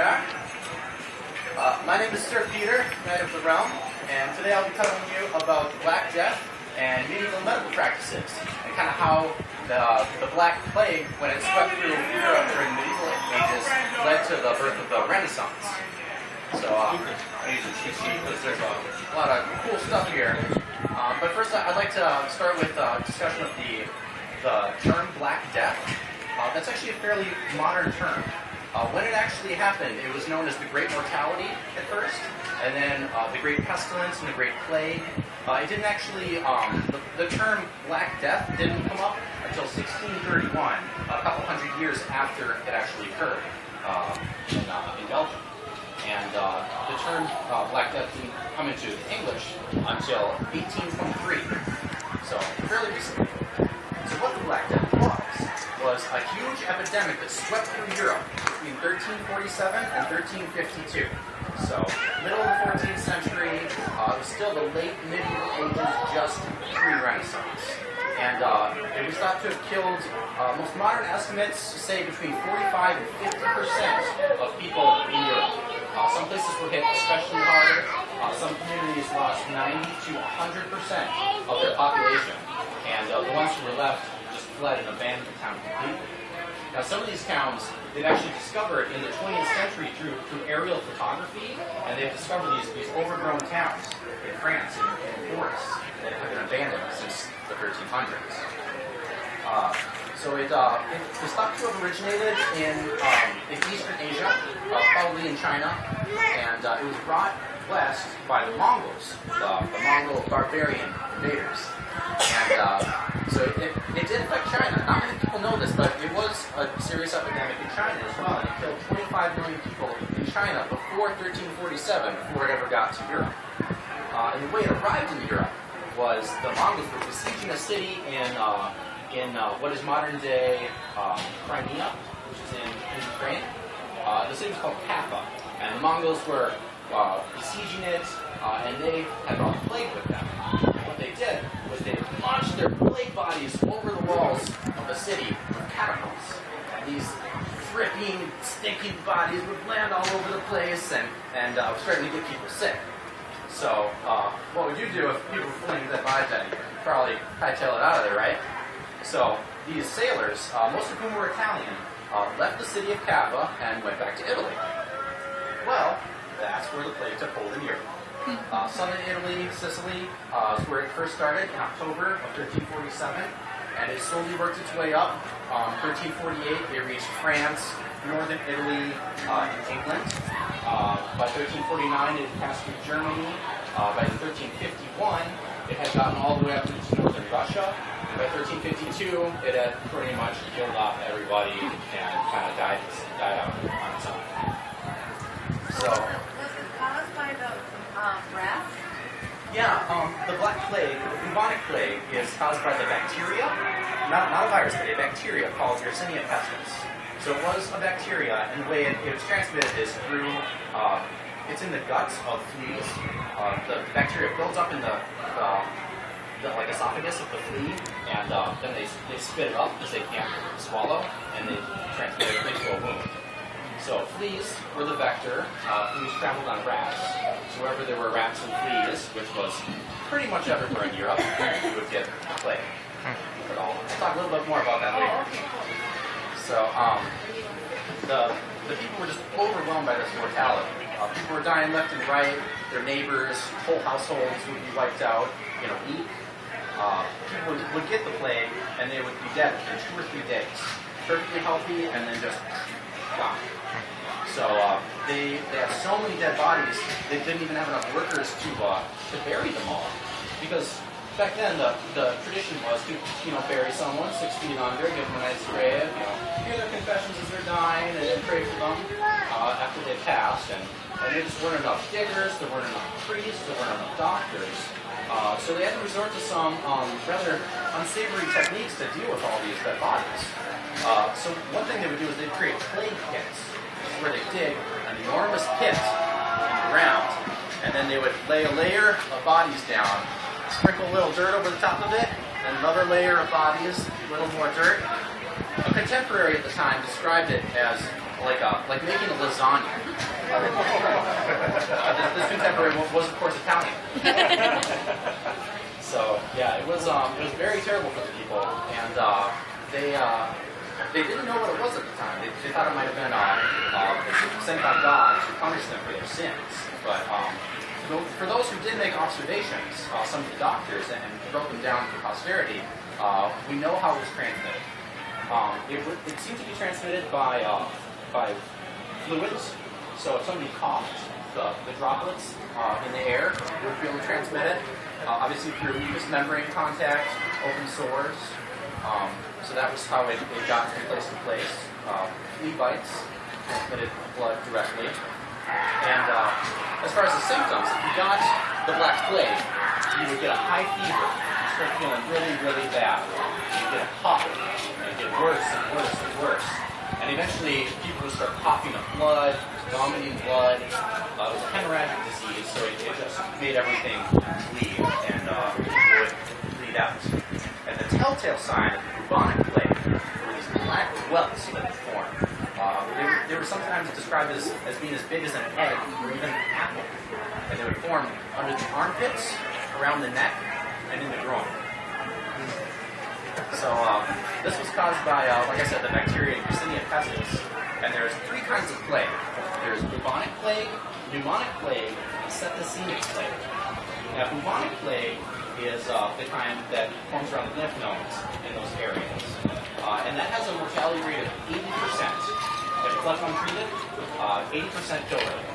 are. My name is Sir Peter, Knight of the Realm, and today I'll be telling you about the Black Death and medieval medical practices, and kind of how the Black Plague, when it swept through Europe during the medieval ages, led to the birth of the Renaissance. So I use a cheat sheet because there's a lot of cool stuff here. But first I'd like to start with a discussion of the term Black Death. That's actually a fairly modern term. When it actually happened, it was known as the Great Mortality at first, and then the Great Pestilence and the Great Plague. It didn't actually, the term Black Death didn't come up until 1631, a couple hundred years after it actually occurred in Belgium. And the term Black Death didn't come into English until 1823, so fairly recently. So what the Black Death was a huge epidemic that swept through Europe between 1347 and 1352. So, middle of the 14th century, it was still the late medieval ages, just pre-Renaissance. And it was thought to have killed, most modern estimates say between 45 and 50% of people in Europe. Some places were hit especially hard. Some communities lost 90 to 100% of their population. And the ones who were left just fled and abandoned the town completely. Now, some of these towns they've actually discovered in the 20th century through aerial photography, and they've discovered these overgrown towns in France in forests that have been abandoned since the 1300s. So it was thought to have originated in Eastern Asia, probably in China, and it was brought west by the Mongols, the Mongol barbarian invaders. And so it did affect China. Not many people know this, but it was a serious epidemic in China as well. It killed 25 million people in China before 1347, before it ever got to Europe. And the way it arrived in Europe was the Mongols were besieging a city in what is modern-day Crimea, which is in Ukraine. The city was called Kappa, and the Mongols were besieging it, and they had brought the plague with them. What they did was they launched their plague bodies over the walls of the city with catapults. And these dripping, stinking bodies would land all over the place and starting to get people sick. So, what would you do if people were fleeing dead bodies at you? You'd probably hightail it out of there, right? So, these sailors, most of whom were Italian, left the city of Kappa and went back to Italy. Well, that's where the plague took hold in Europe. Southern Italy, Sicily, is where it first started in October of 1347, and it slowly worked its way up. 1348, it reached France, northern Italy, and England. By 1349, it passed through Germany. By 1351, it had gotten all the way up into northern Russia. And by 1352, it had pretty much killed off everybody and kind of died out on its own. So. Was it caused by the rats? Yeah, the Black Plague, the bubonic plague, is caused by the bacteria, not a virus, but a bacteria called Yersinia pestis. So it was a bacteria, and the way it was transmitted is through, it's in the guts of fleas. The bacteria builds up in the like esophagus of the flea, and then they spit it up because they can't swallow, and they transmit it into a wound. So fleas were the vector. Fleas traveled on rats. So wherever there were rats and fleas, which was pretty much everywhere in Europe, you would get plague. But I'll talk a little bit more about that later. So the people were just overwhelmed by this mortality. People were dying left and right. Their neighbors, whole households would be wiped out in a week. People would get the plague, and they would be dead in 2 or 3 days. Perfectly healthy, and then just gone. So they had so many dead bodies, they didn't even have enough workers to bury them all. Because back then, the tradition was to bury someone 6 feet under, give them a nice grave, hear their confessions as they're dying, and then pray for them after they passed. And there just weren't enough diggers, there weren't enough priests, there weren't enough doctors. So they had to resort to some rather unsavory techniques to deal with all these dead bodies. So one thing they would do is they'd create plague pits, where they dig an enormous pit in the ground, and then they would lay a layer of bodies down, sprinkle a little dirt over the top of it, and another layer of bodies, a little more dirt, A contemporary at the time described it as like making a lasagna. This contemporary was of course Italian. So yeah, it was very terrible for the people, and they didn't know what it was at the time. They thought it might have been sent by God to punish them for their sins. But for those who did make observations, some of the doctors, and wrote them down for posterity, we know how it was transmitted. It seemed to be transmitted by fluids. So if somebody coughed, the droplets in the air would be able to transmit it. Obviously through mucous membrane contact, open sores. So that was how it got from place to place. Flea bites transmitted blood directly. And as far as the symptoms, if you got the Black Plague, you would get a high fever, start feeling really, really bad. You'd get a cough, and it'd get worse and worse and worse. And eventually, people would start coughing up blood, vomiting blood. It was a hemorrhagic disease, so it just made everything bleed and would bleed out. And the telltale sign of the bubonic plague were these black welts that would form. They were sometimes described as being as big as an egg or even an apple. And they would form under the armpits, around the neck, and in the groin. So this was caused by, like I said, the bacteria Yersinia pestis. And there's three kinds of plague. There's bubonic plague, pneumonic plague, and septicemic plague. Now, bubonic plague is the kind that forms around the lymph nodes in those areas. And that has a mortality rate of 80%. If it's left untreated, 80% kill rate.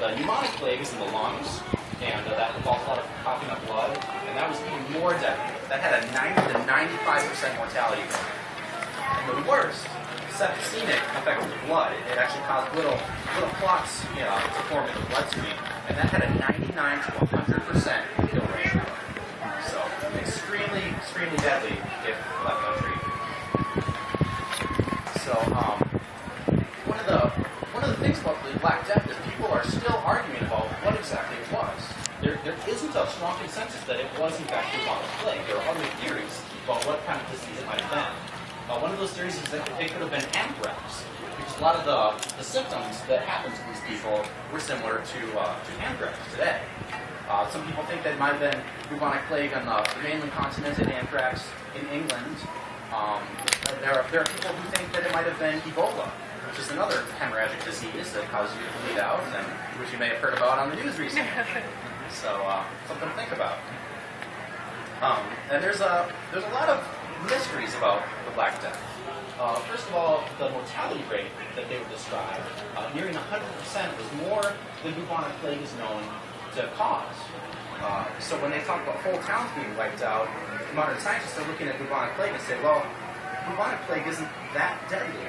The pneumonic plague is in the lungs, and that involves a lot of coughing up blood, and that was even more deadly. That had a 90 to 95% mortality rate. And the worst, septicemic, affected the blood. It actually caused little clots to form in the bloodstream, and that had a 99 to 100% kill rate. So extremely, extremely deadly if left untreated. So one of the things about the Black Death is people are still arguing about what exactly it was. There isn't a strong consensus that it was in fact bubonic plague. There are other theories about what kind of disease it might have been. One of those theories is that it could have been anthrax, because a lot of the symptoms that happened to these people were similar to anthrax today. Some people think that it might have been bubonic plague on the mainland continent and anthrax in England. There are people who think that it might have been Ebola, which is another hemorrhagic disease that causes you to bleed out, and which you may have heard about on the news recently. So something to think about. And there's a lot of mysteries about the Black Death. First of all, the mortality rate that they would describe, nearing 100%, was more than bubonic plague is known to cause. So when they talk about whole towns being wiped out, modern scientists are looking at bubonic plague and say, well, bubonic plague isn't that deadly.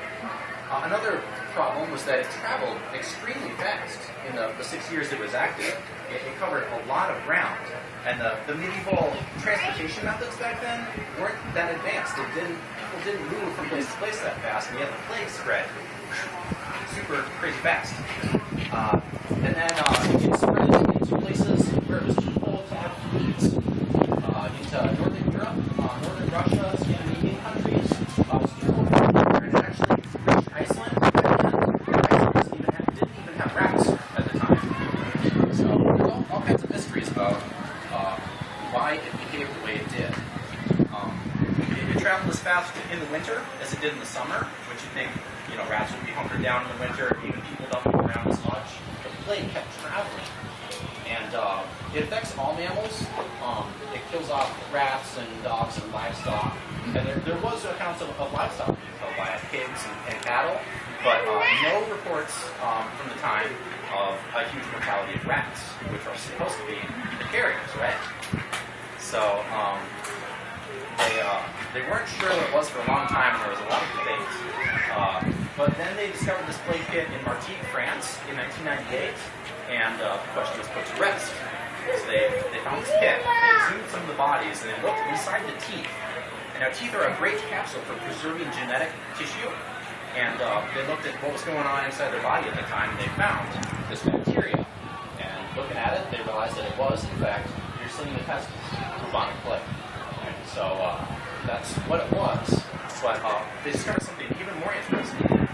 Another problem was that it traveled extremely fast in the 6 years it was active. It covered a lot of ground. And the medieval transportation methods back then weren't that advanced. People didn't move from place to place that fast, and yet the plague spread super crazy fast. And then it spread into places where it was too cold to have fleets. Into Northern Europe, Northern Russia, Scandinavian countries. And it actually reached Iceland. Iceland didn't even have rats at the time. So there's all kinds of mysteries about why it behaved the way it did. It traveled as fast in the winter as it did in the summer, which you think, rats would be hunkered down in the winter, even people don't move around as much. The plague kept traveling. And it affects all mammals. It kills off rats and dogs and livestock. And there was accounts of livestock being killed by pigs and cattle, but no reports from the time of a huge mortality of rats, which are supposed to be the carriers, right? So they weren't sure what it was for a long time, and there was a lot of debate. But then they discovered this plague pit in Martigues, France, in 1998, and the question was put to rest. So they found this pit, they exhumed some of the bodies, and they looked inside the teeth. And now teeth are a great capsule for preserving genetic tissue. And they looked at what was going on inside their body at the time, and they found this bacteria. And looking at it, they realized that it was, in fact, Yersinia pestis, bubonic plague. And so that's what it was. But they discovered something even more interesting.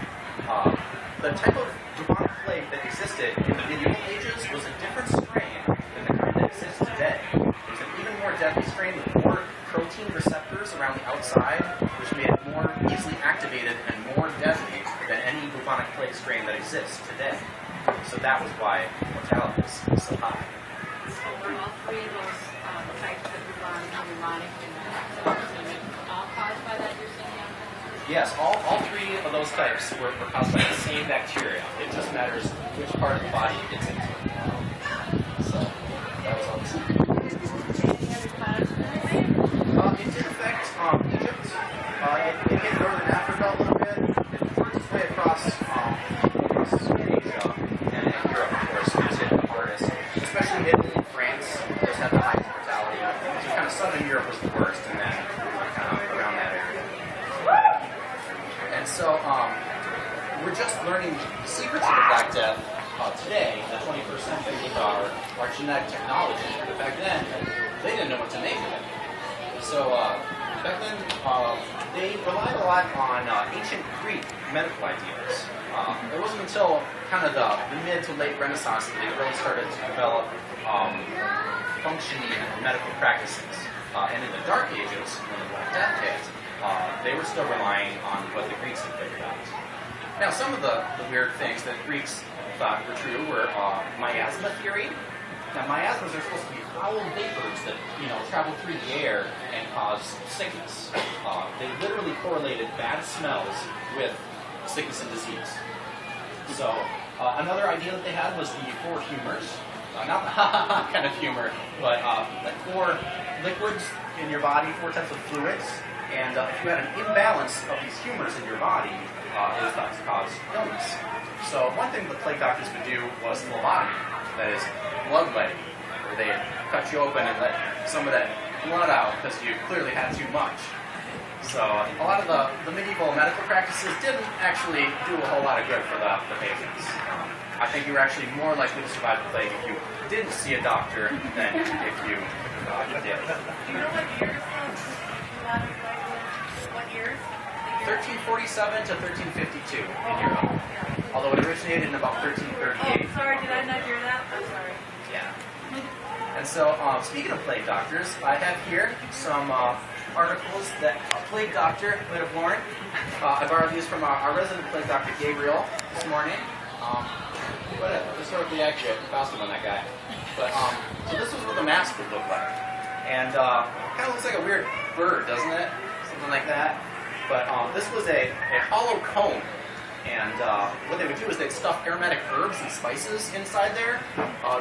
The type of bubonic plague that existed in the medieval ages was a different strain than the kind that exists today. It was an even more deadly strain with more protein receptors around the outside, which made it more easily activated and more deadly than any bubonic plague strain that exists today. So that was why mortality is so high. So were all three of those types of bubonic and pneumonic all caused by that Yersinia? Yes, all three of those types were caused by the same bacteria. It just matters which part of the body it gets into. So that was all the same. Any other cause of that? It did affect Egypt. It hit northern Africa a little bit. It worked its way across Asia and Europe, of course. It was hit the hardest, especially Italy and France. Those had the highest mortality. So kind of southern Europe was the worst, and then kind of around that area. And so we're just learning the secrets of the Black Death today, in the 21st century, with our genetic technology. But back then, they didn't know what to make of it. So back then, they relied a lot on ancient Greek medical ideas. It wasn't until kind of the mid to late Renaissance that they really started to develop functioning medical practices. And in the Dark Ages, when the Black Death hit, they were still relying on what the Greeks had figured out. Now, some of the weird things that Greeks thought were true were miasma theory. Now, miasmas are supposed to be foul vapors that, travel through the air and cause sickness. They literally correlated bad smells with sickness and disease. So, another idea that they had was the four humors. Not the kind of humor, but like four liquids in your body, four types of fluids. And if you had an imbalance of these humors in your body, it was thought to cause illness. So one thing the plague doctors would do was phlebotomy, that is, bloodletting, where they cut you open and let some of that blood out because you clearly had too much. So a lot of the medieval medical practices didn't actually do a whole lot of good for the patients. I think you were actually more likely to survive the plague if you didn't see a doctor than if you did. Do you know what years what years? 1347 to 1352 in Europe. Although it originated in about 1338. Oh, sorry, did I not hear that? I'm sorry. Yeah. And so, speaking of plague doctors, I have here some articles that a plague doctor would have worn. I borrowed these from our resident plague doctor, Gabriel, this morning. Whatever, historically accurate costume on that guy. But, so this is what the mask would look like. And kind of looks like a weird bird, doesn't it? Something like that. But this was a hollow cone. And what they would do is they'd stuff aromatic herbs and spices inside there.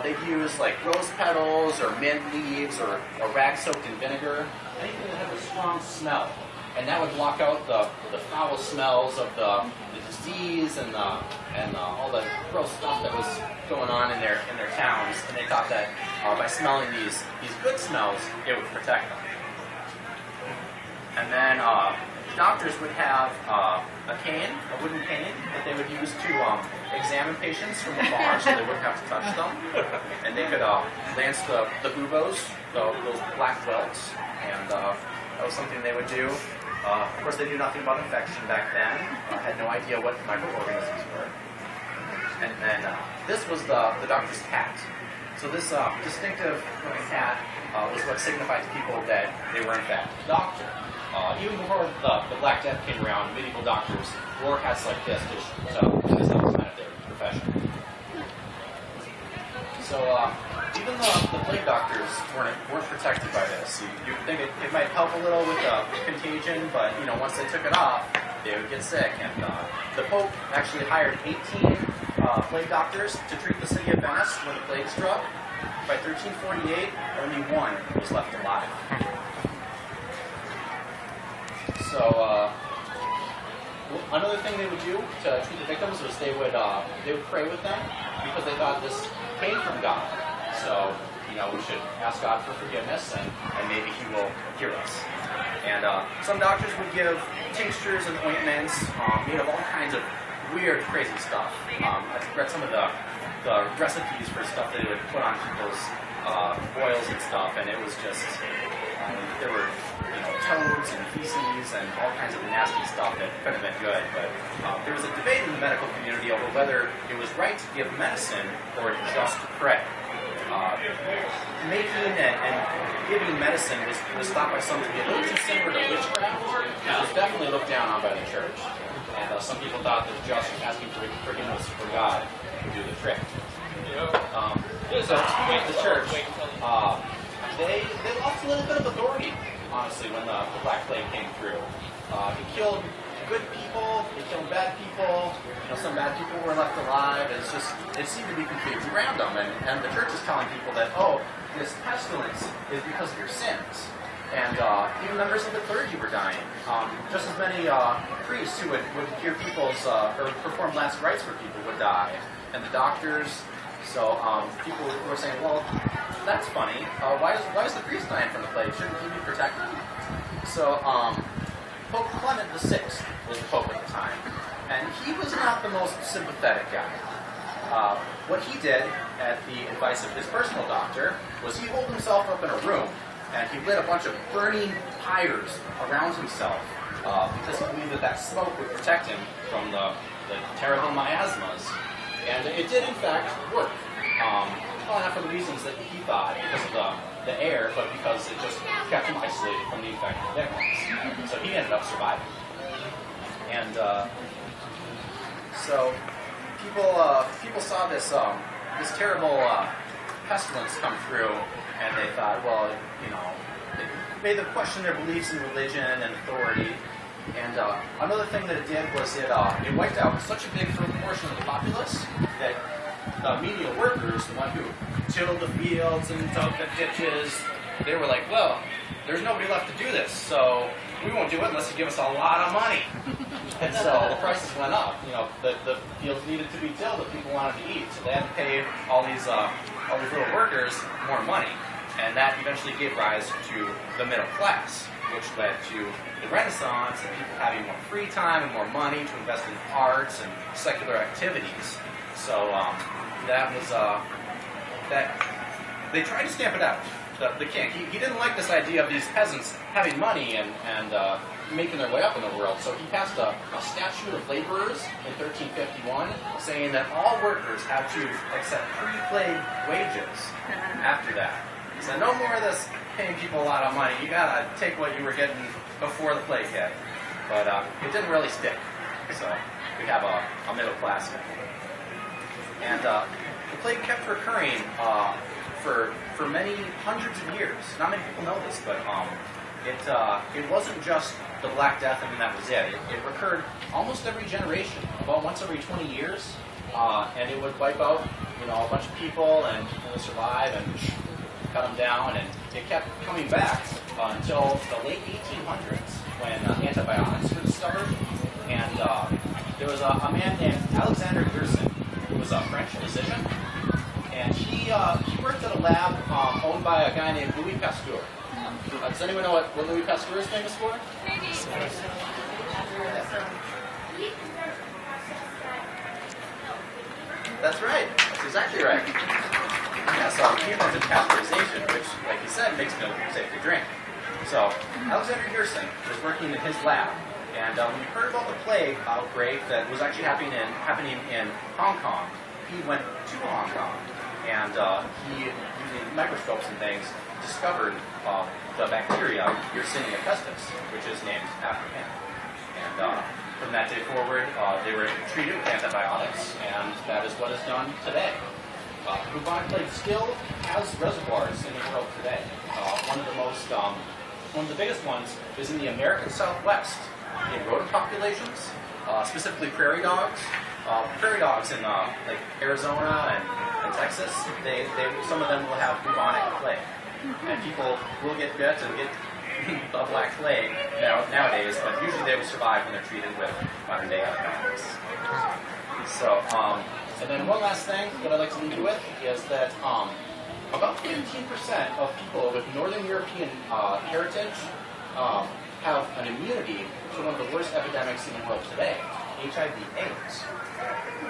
They'd use like rose petals or mint leaves or rag soaked in vinegar. Anything that had a strong smell. And that would block out the foul smells of the disease and all the gross stuff that was going on in their towns. And they thought that by smelling these good smells, it would protect them. And then doctors would have a cane, a wooden cane, that they would use to examine patients from afar so they wouldn't have to touch them. And they could lance the buboes, those black welts, and that was something they would do. Of course, they knew nothing about infection back then, had no idea what microorganisms were. And then this was the doctor's hat. So this distinctive looking hat was what signified to people that they were in fact a doctor. Even before the Black Death came around, medieval doctors wore hats like this to this was kind of their profession. So even the plague doctors weren't protected by this. You'd think it might help a little with the contagion, but once they took it off, they would get sick. And the Pope actually hired 18 plague doctors to treat the city of Venice when the plague struck. By 1348, only one was left alive. So another thing they would do to treat the victims was they would pray with them because they thought this came from God. So we should ask God for forgiveness and maybe He will hear us. And some doctors would give tinctures and ointments made of all kinds of weird, crazy stuff. I've read some of the recipes for stuff they would put on people's boils and stuff, and it was just There were, toads and feces and all kinds of nasty stuff that could have been good. But there was a debate in the medical community over whether it was right to give medicine or just to pray. Making and giving medicine was thought by some to be a little too similar to witchcraft. It was definitely looked down on by the church. And some people thought that just asking for forgiveness for God would do the trick. So speaking of the church, they lost a little bit of authority, honestly, when the Black Plague came through. It killed good people, it killed bad people. Some bad people were left alive. It seemed to be completely random. And the church is telling people that, this pestilence is because of your sins. And even members of the clergy were dying. Just as many priests who would hear people's, or perform last rites for people would die. And the doctors. So people were saying, well, that's funny. Why is the priest dying from the plague? Shouldn't he be protected? So Pope Clement VI was the pope at the time. And he was not the most sympathetic guy. What he did, at the advice of his personal doctor, was he holed himself up in a room and he lit a bunch of burning pyres around himself because he believed that smoke would protect him from the terrible miasmas. And it did, in fact, work. Well, not for the reasons that he thought, because of the air, but because it just kept him isolated from the infected victims. So he ended up surviving. And so people saw this terrible pestilence come through, and they thought, well, it made them question their beliefs in religion and authority. And another thing that it did was it wiped out such a big proportion of the populace that the menial workers, the one who tilled the fields and dug the ditches, they were like, well, there's nobody left to do this, so we won't do it unless you give us a lot of money. And so the prices went up. The fields needed to be tilled, but people wanted to eat, so they had to pay all these little workers more money. And that eventually gave rise to the middle class, which led to the Renaissance and people having more free time and more money to invest in arts and secular activities. So that was that they tried to stamp it out. The king, he didn't like this idea of these peasants having money and making their way up in the world. So he passed a statute of laborers in 1351 saying that all workers had to accept pre-plague wages after that. He said, no more of this paying people a lot of money. You gotta take what you were getting before the plague hit. But it didn't really stick. So we have a middle class now. And the plague kept recurring for many hundreds of years. Not many people know this, but it wasn't just the Black Death and that was it. It recurred almost every generation, about once every 20 years, and it would wipe out a bunch of people, and people would survive and cut them down, and it kept coming back until the late 1800s when antibiotics were discovered, and there was a man named Alexander Yersin, who was a French physician, and he worked at a lab owned by a guy named Louis Pasteur. Does anyone know what Louis Pasteur is famous for? That's right. That's exactly right. Yeah, so he invented pasteurization, which, like he said, makes milk safe to drink. So Alexander Yersin was working in his lab, and when he heard about the plague outbreak that was actually happening in Hong Kong, he went to Hong Kong, and he, using microscopes and things, discovered the bacteria Yersinia pestis, which is named after him. And from that day forward, they were treated with antibiotics, and that is what is done today. Bubonic plague still has reservoirs in the world today. One of the biggest ones is in the American Southwest, in rodent populations, specifically prairie dogs. Prairie dogs in like Arizona and Texas, some of them will have bubonic plague, and people will get bit and get the Black Plague nowadays, but usually they will survive when they're treated with modern day antibiotics. So, and then one last thing that I'd like to leave you with is that about 15% of people with Northern European heritage have an immunity to one of the worst epidemics in the world today, HIV/AIDS.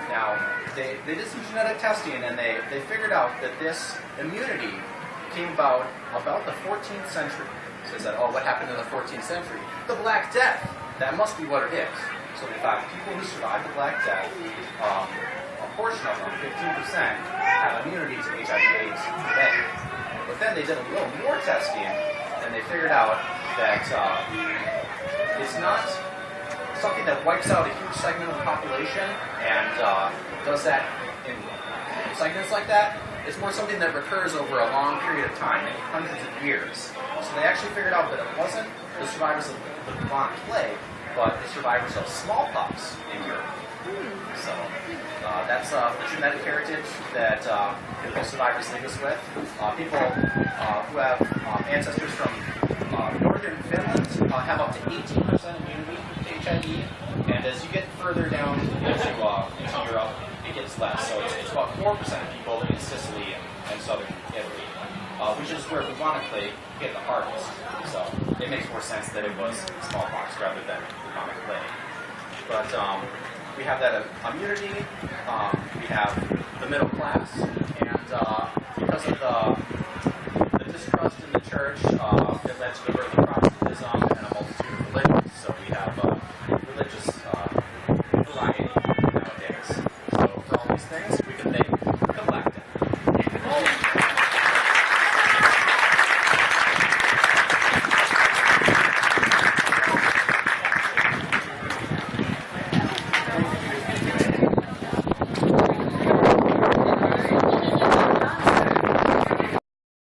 Now, they did some genetic testing, and they figured out that this immunity came about the 14th century. So they said, oh, what happened in the 14th century? The Black Death. That must be what it is. So they thought people who survived the Black Death, a portion of them, 15%, have immunity to HIV/AIDS today. But then they did a little more testing, and they figured out that it's not something that wipes out a huge segment of the population and does that in segments like that. It's more something that recurs over a long period of time, maybe hundreds of years. So they actually figured out that it wasn't the survivors of the bubonic plague, but the survivors of smallpox in Europe. So that's the genetic heritage that most survivors leave us with. People who have ancestors from northern Finland have up to 18% immunity to HIV, and as you get further down into Europe, it gets less. So it's about 4% of people in Sicily and southern Italy, which is where bubonic plague hit the hardest. So it makes more sense that it was smallpox rather than bubonic plague. But we have that immunity, we have the middle class, and because of the distrust in the church, it led to the birth of Protestantism and a multitude of religions. So we